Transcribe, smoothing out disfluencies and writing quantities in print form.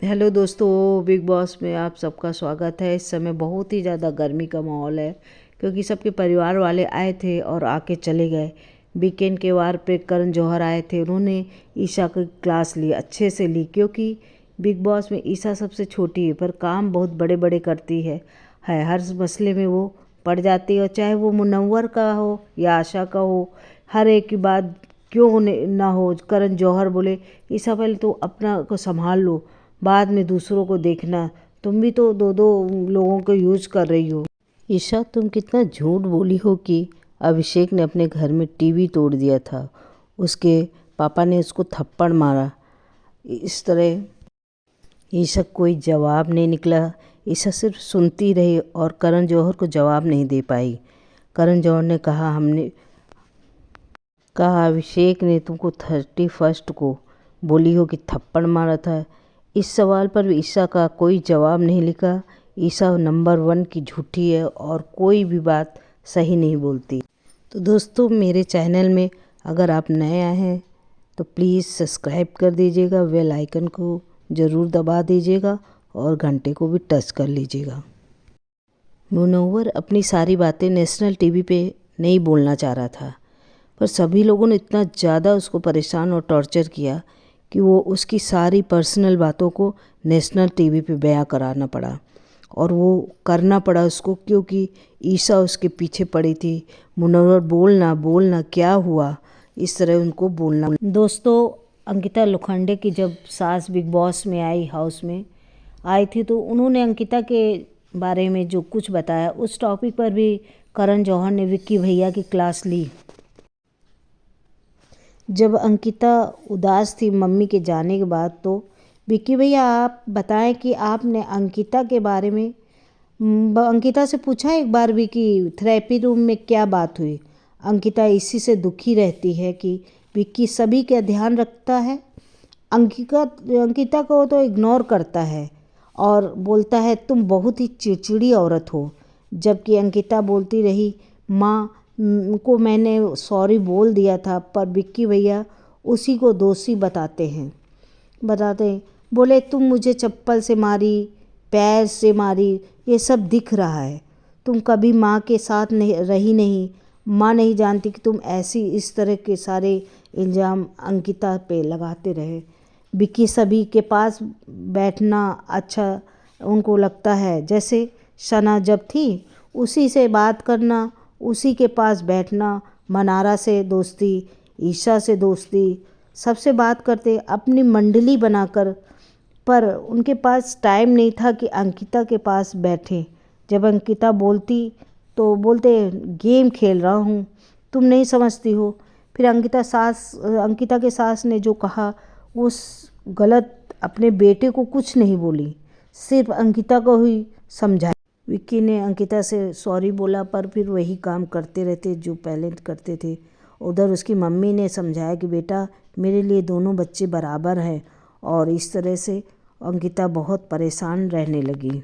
Hello दोस्तों, big boss में आप सबका स्वागत है। इस समय बहुत ही ज़्यादा गर्मी का माहौल है क्योंकि सबके परिवार वाले आए थे और आके चले गए। वीकेंड के वार पे करण जौहर आए थे, उन्होंने ईशा की क्लास ली, अच्छे से ली, क्योंकि बिग बॉस में ईशा सबसे छोटी है पर काम बहुत बड़े बड़े करती है। हर मसले में वो पड़ जाती है, और चाहे वो मुनव्वर का हो या आशा का हो, हर एक की बात क्यों ना हो। करण जौहर बोले ईशा पहले तो अपना को संभाल लो, बाद में दूसरों को देखना। तुम भी तो दो दो लोगों को यूज कर रही हो। ईशा, तुम कितना झूठ बोली हो कि अभिषेक ने अपने घर में टीवी तोड़ दिया था, उसके पापा ने उसको थप्पड़ मारा। इस तरह ईशा कोई जवाब नहीं निकला। ईशा सिर्फ सुनती रही और करण जौहर को जवाब नहीं दे पाई। करण जौहर ने कहा अभिषेक ने तुमको 31 को बोली हो कि थप्पड़ मारा था। इस सवाल पर ईशा का कोई जवाब नहीं लिखा। ईशा नंबर 1 की झूठी है और कोई भी बात सही नहीं बोलती। तो दोस्तों, मेरे चैनल में अगर आप नए आए हैं तो प्लीज़ सब्सक्राइब कर दीजिएगा, बेल आइकन को ज़रूर दबा दीजिएगा और घंटे को भी टच कर लीजिएगा। मुनव्वर अपनी सारी बातें नेशनल टीवी पे नहीं बोलना चाह रहा था, पर सभी लोगों ने इतना ज़्यादा उसको परेशान और टॉर्चर किया कि वो उसकी सारी पर्सनल बातों को नेशनल टीवी पे बयां कराना पड़ा। और वो करना पड़ा उसको क्योंकि ईशा उसके पीछे पड़ी थी। मुनव्वर बोलना बोलना क्या हुआ, इस तरह उनको बोलना। दोस्तों, अंकिता लोखंडे की जब सास बिग बॉस में आई, हाउस में आई थी, तो उन्होंने अंकिता के बारे में जो कुछ बताया, उस टॉपिक पर भी करण जौहर ने विक्की भैया की क्लास ली। जब अंकिता उदास थी मम्मी के जाने के बाद, तो विक्की भैया आप बताएं कि आपने अंकिता के बारे में अंकिता से पूछा एक बार भी कि थेरेपी रूम में क्या बात हुई। अंकिता इसी से दुखी रहती है कि विक्की सभी का ध्यान रखता है, अंकिता को तो इग्नोर करता है और बोलता है तुम बहुत ही चिड़चिड़ी औरत हो। जबकि अंकिता बोलती रही माँ को मैंने सॉरी बोल दिया था, पर विक्की भैया उसी को दोषी बताते हैं। बोले तुम मुझे चप्पल से मारी, पैर से मारी, ये सब दिख रहा है। तुम कभी माँ के साथ नहीं रही, नहीं, माँ नहीं जानती कि तुम ऐसी इस तरह के सारे इल्ज़ाम अंकिता पे लगाते रहे। विक्की सभी के पास बैठना अच्छा उनको लगता है, जैसे सना जब थी उसी से बात करना, उसी के पास बैठना, मनारा से दोस्ती, ईशा से दोस्ती, सबसे बात करते अपनी मंडली बनाकर। पर उनके पास टाइम नहीं था कि अंकिता के पास बैठें। जब अंकिता बोलती तो बोलते गेम खेल रहा हूँ, तुम नहीं समझती हो। फिर अंकिता के सास ने जो कहा वो गलत, अपने बेटे को कुछ नहीं बोली, सिर्फ अंकिता को ही समझाया। विक्की ने अंकिता से सॉरी बोला, पर फिर वही काम करते रहते जो पहले करते थे। उधर उसकी मम्मी ने समझाया कि बेटा मेरे लिए दोनों बच्चे बराबर हैं, और इस तरह से अंकिता बहुत परेशान रहने लगी।